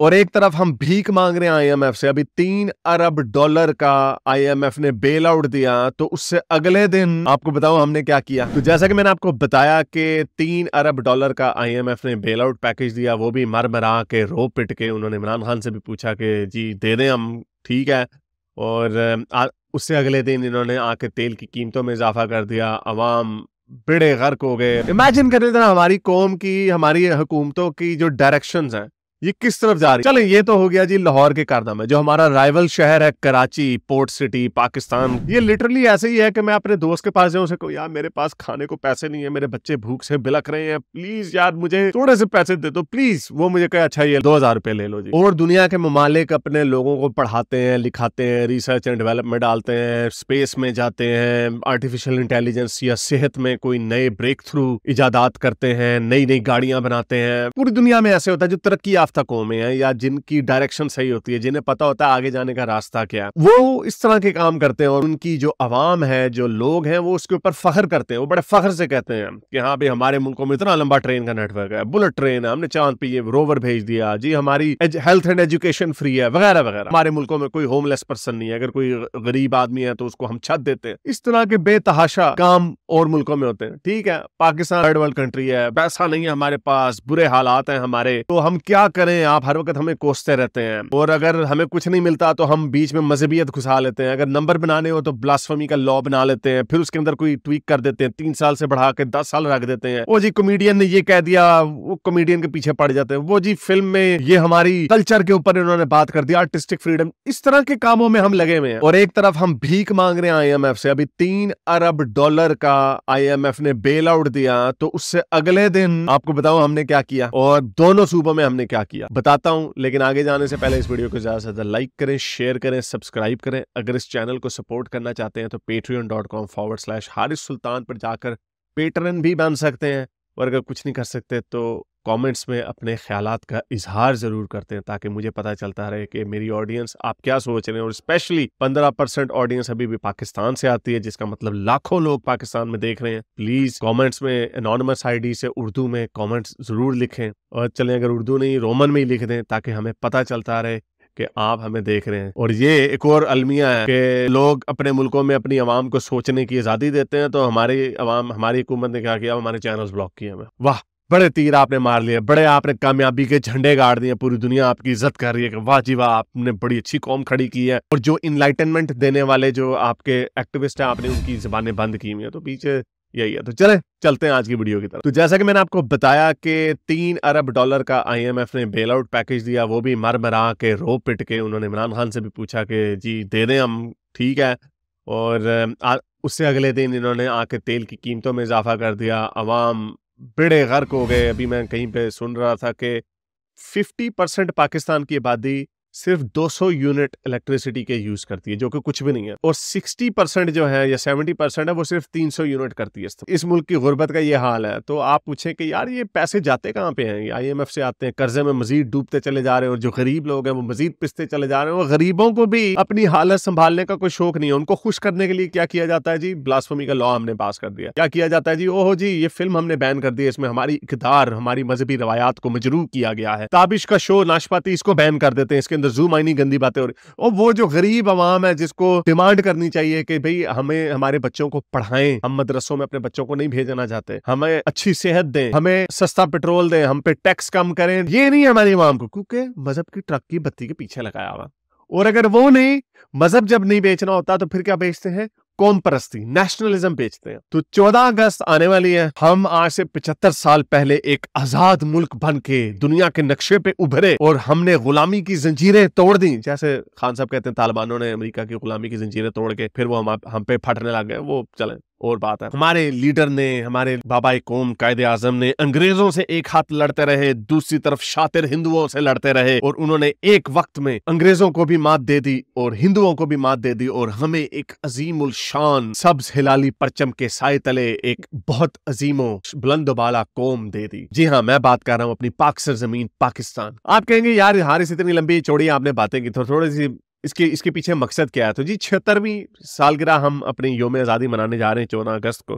और एक तरफ हम भीख मांग रहे हैं आईएमएफ से। अभी 3 अरब डॉलर का आईएमएफ ने बेल आउट दिया, तो उससे अगले दिन आपको बताऊं हमने क्या किया। तो जैसा कि मैंने आपको बताया कि 3 अरब डॉलर का आईएमएफ ने बेल आउट पैकेज दिया, वो भी मर मरा के रो पिट के। उन्होंने इमरान खान से भी पूछा कि जी दे दें हम, ठीक है। और उससे अगले दिन इन्होंने आके तेल की कीमतों में इजाफा कर दिया। अवाम बेड़े गर्क हो गए। इमेजिन कर लेते हैं हमारी कौम की, हमारी हुकूमतों की जो डायरेक्शंस हैं ये किस तरफ जा रही है। चलें, ये तो हो गया जी लाहौर के कारनामे। जो हमारा राइवल शहर है कराची, पोर्ट सिटी, पाकिस्तान, ये लिटरली ऐसे ही है कि मैं अपने दोस्त के पास जाऊं, उसे कहूं यार मेरे पास खाने को पैसे नहीं है, मेरे बच्चे भूख से बिलख रहे हैं, प्लीज यार मुझे थोड़े से पैसे दे दो प्लीज। वो मुझे कहे अच्छा ये 2000 रुपए ले लो जी। और दुनिया के ममालिक अपने लोगों को पढ़ाते हैं, लिखाते हैं, रिसर्च एंड डेवलपमेंट डालते हैं, स्पेस में जाते हैं, आर्टिफिशियल इंटेलिजेंस या सेहत में कोई नए ब्रेक थ्रू इजादात करते हैं, नई नई गाड़ियां बनाते हैं। पूरी दुनिया में ऐसे होता है जो तरक्की याफ्ता कौमें हैं या जिनकी डायरेक्शन सही होती है, जिन्हें पता होता है आगे जाने का रास्ता क्या है, वो इस तरह के काम करते हैं। और उनकी जो अवाम है, जो लोग हैं, वो उसके ऊपर फख्र करते हैं। वो बड़े फख्र से कहते हैं कि हाँ भाई हमारे मुल्कों में इतना लंबा ट्रेन का नेटवर्क है, बुलेट ट्रेन है, हमने चांद पे ये रोवर भेज दिया जी, हमारी हेल्थ एंड एजुकेशन फ्री है, वगैरह वगैरह। हमारे मुल्कों में कोई होमलेस पर्सन नहीं है, अगर कोई गरीब आदमी है तो उसको हम छत देते हैं। इस तरह के बेतहाशा काम और मुल्कों में होते हैं। ठीक है, पाकिस्तान थर्ड वर्ल्ड कंट्री है, पैसा नहीं है हमारे पास, बुरे हालात हैं हमारे, तो हम क्या करें, आप हर वक्त हमें कोसते रहते हैं। और अगर हमें कुछ नहीं मिलता तो हम बीच में मजहबियत घुसा लेते हैं। अगर नंबर बनाने हो तो ब्लास्फेमी का लॉ बना लेते हैं, फिर उसके अंदर कोई ट्वीक कर देते हैं, 3 साल से बढ़ा के 10 साल रख देते हैं। वो जी कॉमेडियन ने ये कह दिया, वो कॉमेडियन के पीछे पड़ जाते हैं। वो जी फिल्म में ये हमारी कल्चर के ऊपर इन्होंने बात कर दी, आर्टिस्टिक फ्रीडम। इस तरह के कामों में हम लगे हुए हैं। और एक तरफ हम भीख मांग रहे हैं आईएमएफ से। अभी 3 अरब डॉलर का आईएमएफ ने बेल आउट दिया, तो उससे अगले दिन आपको बताऊं हमने क्या किया और दोनों सूबों में हमने क्या किया बताता हूं। लेकिन आगे जाने से पहले इस वीडियो को ज्यादा से ज्यादा लाइक करें, शेयर करें, सब्सक्राइब करें। अगर इस चैनल को सपोर्ट करना चाहते हैं तो patreon.com/हारिस सुल्तान पर जाकर पेट्रन भी बन सकते हैं। और अगर कुछ नहीं कर सकते तो कमेंट्स में अपने ख्यालात का इजहार जरूर करते हैं, ताकि मुझे पता चलता रहे कि मेरी ऑडियंस आप क्या सोच रहे हैं। और स्पेशली 15% ऑडियंस अभी भी पाकिस्तान से आती है, जिसका मतलब लाखों लोग पाकिस्तान में देख रहे हैं। प्लीज कमेंट्स में एनोनिमस आईडी से उर्दू में कमेंट्स जरूर लिखें। और चलें अगर उर्दू नहीं रोमन में ही लिख दें, ताकि हमें पता चलता रहे कि आप हमें देख रहे हैं। और ये एक और अलमिया है कि लोग अपने मुल्कों में अपनी आवाम को सोचने की आज़ादी देते हैं, तो हमारी आवाम, हमारी हुकूमत ने क्या किया, हमारे चैनल्स ब्लॉक किए हमें। वाह, बड़े तीर आपने मार लिए, बड़े आपने कामयाबी के झंडे गाड़ दिए, पूरी दुनिया आपकी इज्जत कर रही है कि वाह जी वाह, आपने बड़ी अच्छी कौम खड़ी की है। और जो इनलाइटनमेंट देने वाले जो आपके एक्टिविस्ट हैं, आपने उनकी जुबानें बंद की हुई हैं। तो पीछे यही है। तो चलते हैं आज की वीडियो की तरफ। तो जैसा कि मैंने आपको बताया कि 3 अरब डॉलर का आईएमएफ ने बेल आउट पैकेज दिया, वो भी मर मरा के रो पिट के। उन्होंने इमरान खान से भी पूछा कि जी दे दें हम, ठीक है। और उससे अगले दिन इन्होंने आके तेल की कीमतों में इजाफा कर दिया। अवाम बेड़े गर्क हो गए। अभी मैं कहीं पे सुन रहा था कि 50% पाकिस्तान की आबादी सिर्फ 200 यूनिट इलेक्ट्रिसिटी के यूज करती है, जो कि कुछ भी नहीं है। और 60% जो है या 70% है वो सिर्फ 300 यूनिट करती है। इस मुल्क की गुर्बत का ये हाल है। तो आप पूछें कि यार ये पैसे जाते कहाँ पे हैं? आईएमएफ से आते हैं, कर्जे में मजीद डूबते चले जा रहे हैं, और जो गरीब लोग हैं वो मजीद पिसते चले जा रहे हैं। और गरीबों को भी अपनी हालत संभालने का कोई शौक नहीं है। उनको खुश करने के लिए क्या किया जाता है जी, ब्लास्फेमी का लॉ हमने पास कर दिया। क्या किया जाता है जी, ओहो जी ये फिल्म हमने बैन कर दी है, इसमें हमारी इक़्तिदार, हमारी मजहबी रवायात को मजरूह किया गया है। ताबिश का शो नाशपाती, इसको बैन कर देते हैं, इसके अंदर जूम आईनी गंदी बातें हो रही। और वो जो गरीब आवाम है जिसको डिमांड करनी चाहिए कि भाई हमें हमारे बच्चों को पढ़ाएं, हम मदरसों में अपने बच्चों को नहीं भेजना चाहते, हमें अच्छी सेहत दें, हमें सस्ता पेट्रोल दें, हम पे टैक्स कम करें, ये नहीं है हमारी आवाम को, क्योंकि मजहब की ट्रक की बत्ती के पीछे लगाया हुआ। और अगर वो नहीं, मजहब जब नहीं बेचना होता तो फिर क्या बेचते हैं? कौम परस्ती, नेशनलिज्म बेचते हैं। तो 14 अगस्त आने वाली है। हम आज से 75 साल पहले एक आजाद मुल्क बन के दुनिया के नक्शे पे उभरे और हमने गुलामी की जंजीरें तोड़ दी। जैसे खान साहब कहते हैं तालिबानों ने अमेरिका की गुलामी की जंजीरें तोड़ के फिर वो हम पे फटने लग गए, वो चले और बात है। हमारे लीडर ने, हमारे बाबा कौम कायदे आजम ने अंग्रेजों से एक हाथ लड़ते रहे, दूसरी तरफ शातिर हिंदुओं से लड़ते रहे, और उन्होंने एक वक्त में अंग्रेजों को भी मात दे दी और हिंदुओं को भी मात दे दी, और हमें एक अजीमुल शान सब्ज हिलाली परचम के साए तले एक बहुत अजीमो बुलंदबाला कौम दे दी। जी हाँ, मैं बात कर रहा हूँ अपनी पाक सरजमीन पाकिस्तान। आप कहेंगे यार हारिस इतनी लंबी चौड़ी आपने बातें की, तो थोड़ी सी इसके पीछे मकसद क्या है? तो जी 76वीं सालगिरह हम अपनी योम आज़ादी मनाने जा रहे हैं 14 अगस्त को।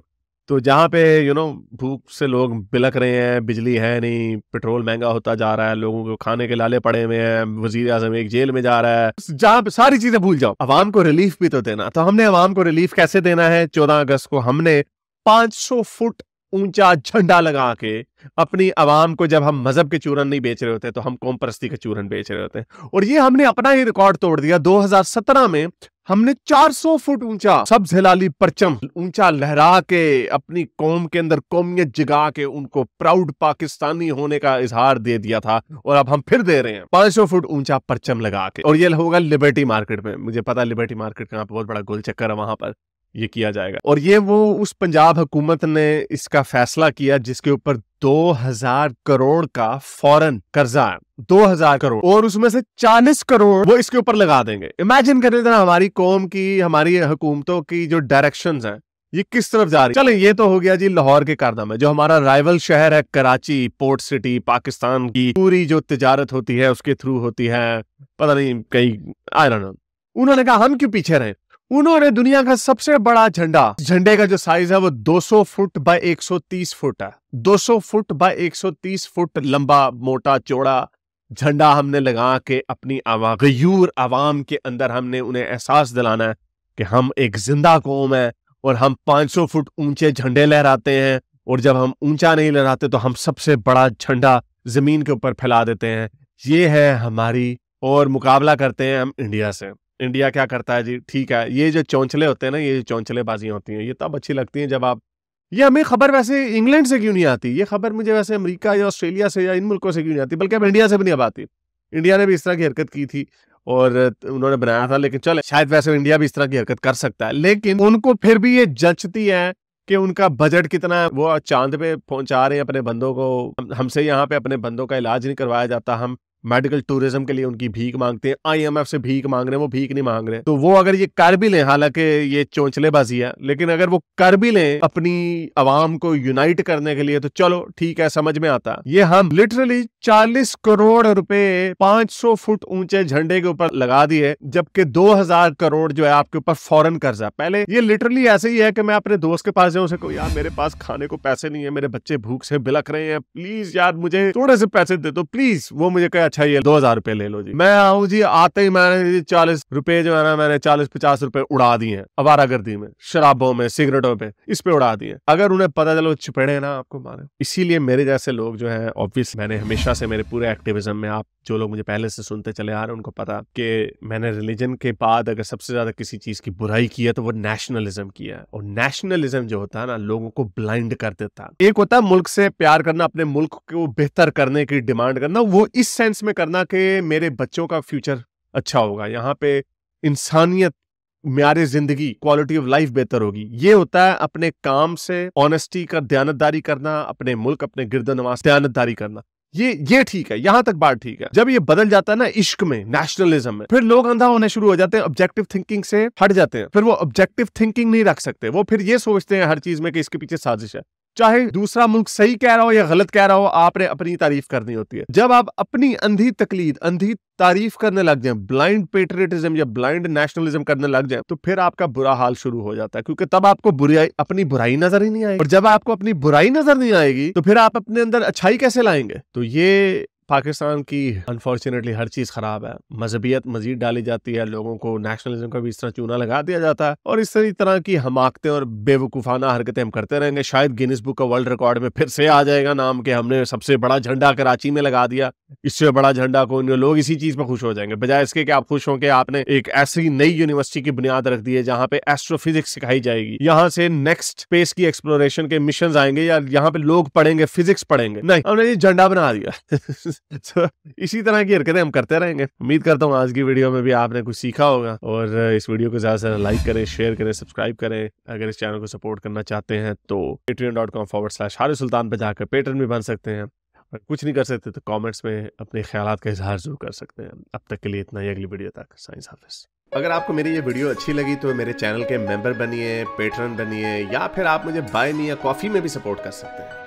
तो जहाँ पे भूख से लोग बिलक रहे हैं, बिजली है नहीं, पेट्रोल महंगा होता जा रहा है, लोगों को खाने के लाले पड़े हुए हैं, वजीर आजम एक जेल में जा रहा है, जहाँ पे सारी चीजें भूल जाओ, अवाम को रिलीफ भी तो देना। तो हमने अवाम को रिलीफ कैसे देना है? 14 अगस्त को हमने 500 फुट ऊंचा झंडा लगा के अपनी आवाम को, जब हम मजहब के चूरन नहीं बेच रहे होते तो हम कौम परस्ती के चूरन बेच रहे होते हैं। और ये हमने अपना ही रिकॉर्ड तोड़ दिया। 2017 में हमने 400 फुट ऊंचा सब्ज हिलाली परचम ऊंचा लहरा के अपनी कौम के अंदर कौमियत जगा के उनको प्राउड पाकिस्तानी होने का इजहार दे दिया था, और अब हम फिर दे रहे हैं 500 फुट ऊंचा परचम लगा के। और ये होगा लिबर्टी मार्केट में। मुझे पता है लिबर्टी मार्केट का बहुत बड़ा गोल चक्कर है, वहां पर ये किया जाएगा। और ये वो उस पंजाब हुकूमत ने इसका फैसला किया जिसके ऊपर 2000 करोड़ का फौरन कर्जा है, 2000 करोड़, और उसमें से 40 करोड़ वो इसके ऊपर लगा देंगे। इमेजिन करें जरा हमारी कौम की, हमारी हुकूमतों की जो डायरेक्शंस हैं ये किस तरफ जा रही। चलें, ये तो हो गया जी लाहौर के कारनामे। जो हमारा राइवल शहर है कराची, पोर्ट सिटी, पाकिस्तान की पूरी जो तिजारत होती है उसके थ्रू होती है, पता नहीं कहीं, आई डोंट नो। उन्होंने कहा हम क्यों पीछे रहे। उन्होंने दुनिया का सबसे बड़ा झंडे का जो साइज है वो 200 फुट बाय 130 फुट है। 200 फुट बाय 130 फुट लंबा, मोटा, चौड़ा झंडा हमने लगा के अपनी गयूर आवाम के अंदर हमने उन्हें एहसास दिलाना है कि हम एक जिंदा कौम है, और हम 500 फुट ऊंचे झंडे लहराते हैं। और जब हम ऊंचा नहीं लहराते तो हम सबसे बड़ा झंडा जमीन के ऊपर फैला देते हैं। ये है हमारी, और मुकाबला करते हैं हम इंडिया से। इंडिया क्या करता है जी? ठीक है, ये जो चौंचले होते हैं ना, ये जो चौंचलेबाजियां होती हैं, ये तब अच्छी लगती हैं जब आप, ये हमें खबर वैसे इंग्लैंड से क्यों नहीं आती, ये खबर मुझे वैसे अमेरिका या ऑस्ट्रेलिया से या इन मुल्कों से क्यों नहीं आती, बल्कि अब इंडिया से भी नहीं अब आती। इंडिया ने भी इस तरह की हरकत की थी और उन्होंने बनाया था, लेकिन चले शायद वैसे इंडिया भी इस तरह की हरकत कर सकता है, लेकिन उनको फिर भी ये जचती है कि उनका बजट कितना है। वो चांद पे पहुंचा रहे हैं अपने बंदों को, हमसे यहाँ पे अपने बंदों का इलाज नहीं करवाया जाता। हम मेडिकल टूरिज्म के लिए उनकी भीख मांगते हैं, IMF से भीख मांग रहे हैं, वो भीख नहीं मांग रहे। तो वो अगर ये कर भी लें, हालांकि ये चौंचलेबाजी है, लेकिन अगर वो कर भी लें अपनी आवाम को यूनाइट करने के लिए, तो चलो ठीक है, समझ में आता। ये हम लिटरली 40 करोड़ रुपए 500 फुट ऊंचे झंडे के ऊपर लगा दिए, जबकि 2000 करोड़ जो है आपके ऊपर फौरन कर्जा। पहले ये लिटरली ऐसे ही है कि मैं अपने दोस्त के पास जाऊं, उसे कहूं यार मेरे पास खाने को पैसे नहीं है, मेरे बच्चे भूख से बिलक रहे हैं, प्लीज यार मुझे थोड़े से पैसे दे दो प्लीज। वो मुझे कहे अच्छा ये 2000 रुपए ले लो जी। मैं आऊं जी, आते ही मैंने 40 रुपए जो है ना, मैंने 40-50 रुपए उड़ा दिए आवारागर्दी में, शराबों में, सिगरेटों पे, इस पे उड़ा दिए। अगर उन्हें पता चलो चिपड़े ना आपको मारे। इसीलिए मेरे जैसे लोग जो है, ऑब्वियस मैंने हमेशा से मेरे पूरे एक्टिविज्म में, आप जो लोग मुझे पहले से सुनते चले आ रहे हैं उनको पता कि मैंने रिलीजन के बाद अगर सबसे ज्यादा किसी चीज की बुराई की है तो वो नेशनलिज्म किया है। और नेशनलिज्म जो होता है ना, लोगों को ब्लाइंड कर देता है। एक होता है मुल्क से प्यार करना, अपने मुल्क को बेहतर करने की डिमांड करना, वो इस सेंस में करना कि मेरे बच्चों का फ्यूचर अच्छा होगा, यहाँ पे इंसानियत, म्यारे जिंदगी, क्वालिटी ऑफ लाइफ बेहतर होगी। ये होता है अपने काम से ऑनेस्टी का दयानतदारी करना, अपने मुल्क, अपने गिरदनवास दयानतदारी करना। ये ठीक है, यहां तक बात ठीक है। जब ये बदल जाता है ना इश्क में, नेशनलिज्म में, फिर लोग अंधा होने शुरू हो जाते हैं, ऑब्जेक्टिव थिंकिंग से हट जाते हैं। फिर वो ऑब्जेक्टिव थिंकिंग नहीं रख सकते, वो फिर ये सोचते हैं हर चीज में कि इसके पीछे साजिश है। चाहे दूसरा मुल्क सही कह रहा हो या गलत कह रहा हो, आपने अपनी तारीफ करनी होती है। जब आप अपनी अंधी तकलीद, अंधी तारीफ करने लग जाएं, ब्लाइंड पेट्रियटिज्म या ब्लाइंड नेशनलिज्म करने लग जाएं, तो फिर आपका बुरा हाल शुरू हो जाता है, क्योंकि तब आपको बुराई, अपनी बुराई नजर ही नहीं आएगी। और जब आपको अपनी बुराई नजर नहीं आएगी तो फिर आप अपने अंदर अच्छाई कैसे लाएंगे? तो ये पाकिस्तान की अनफॉर्चुनेटली हर चीज खराब है। मजहबियत मजीद डाली जाती है, लोगों को नेशनलिज्म का भी इस तरह चूना लगा दिया जाता है, और इस तरह की हमाकतें और बेवकूफाना हरकतें हम करते रहेंगे। शायद Guinness book of world record में फिर से आ जाएगा नाम कि हमने सबसे बड़ा झंडा कराची में लगा दिया, इससे बड़ा झंडा को। लोग इसी चीज पर खुश हो जाएंगे, बजाय इसके कि आप खुश हो कि आपने एक ऐसी नई यूनिवर्सिटी की बुनियाद रख दी है जहां पे एस्ट्रोफिजिक्स सिखाई जाएगी, यहाँ से नेक्स्ट स्पेस की एक्सप्लोरेशन के मिशन आएंगे, या यहाँ पे लोग पढ़ेंगे, फिजिक्स पढ़ेंगे। नहीं, हमने ये झंडा बना दिया। तो इसी तरह की हरकतें हम करते रहेंगे। उम्मीद करता हूँ आज की वीडियो में भी आपने कुछ सीखा होगा, और इस वीडियो को ज्यादा से ज्यादा लाइक करें, शेयर करें, सब्सक्राइब करें। अगर इस चैनल को सपोर्ट करना चाहते हैं तो patreon.com/हारिस सुल्तान पे जाकर पेट्रन भी बन सकते हैं। और कुछ नहीं कर सकते तो कमेंट्स में अपने ख्यालात का इजहार जरूर कर सकते हैं। अब तक के लिए इतना ही, अगली वीडियो तक साइंस हाफिज। अगर आपको मेरी ये वीडियो अच्छी लगी तो मेरे चैनल के मेंबर बनिए, पेट्रन बनिए, या फिर आप मुझे बाय मी या कॉफी में भी सपोर्ट कर सकते हैं।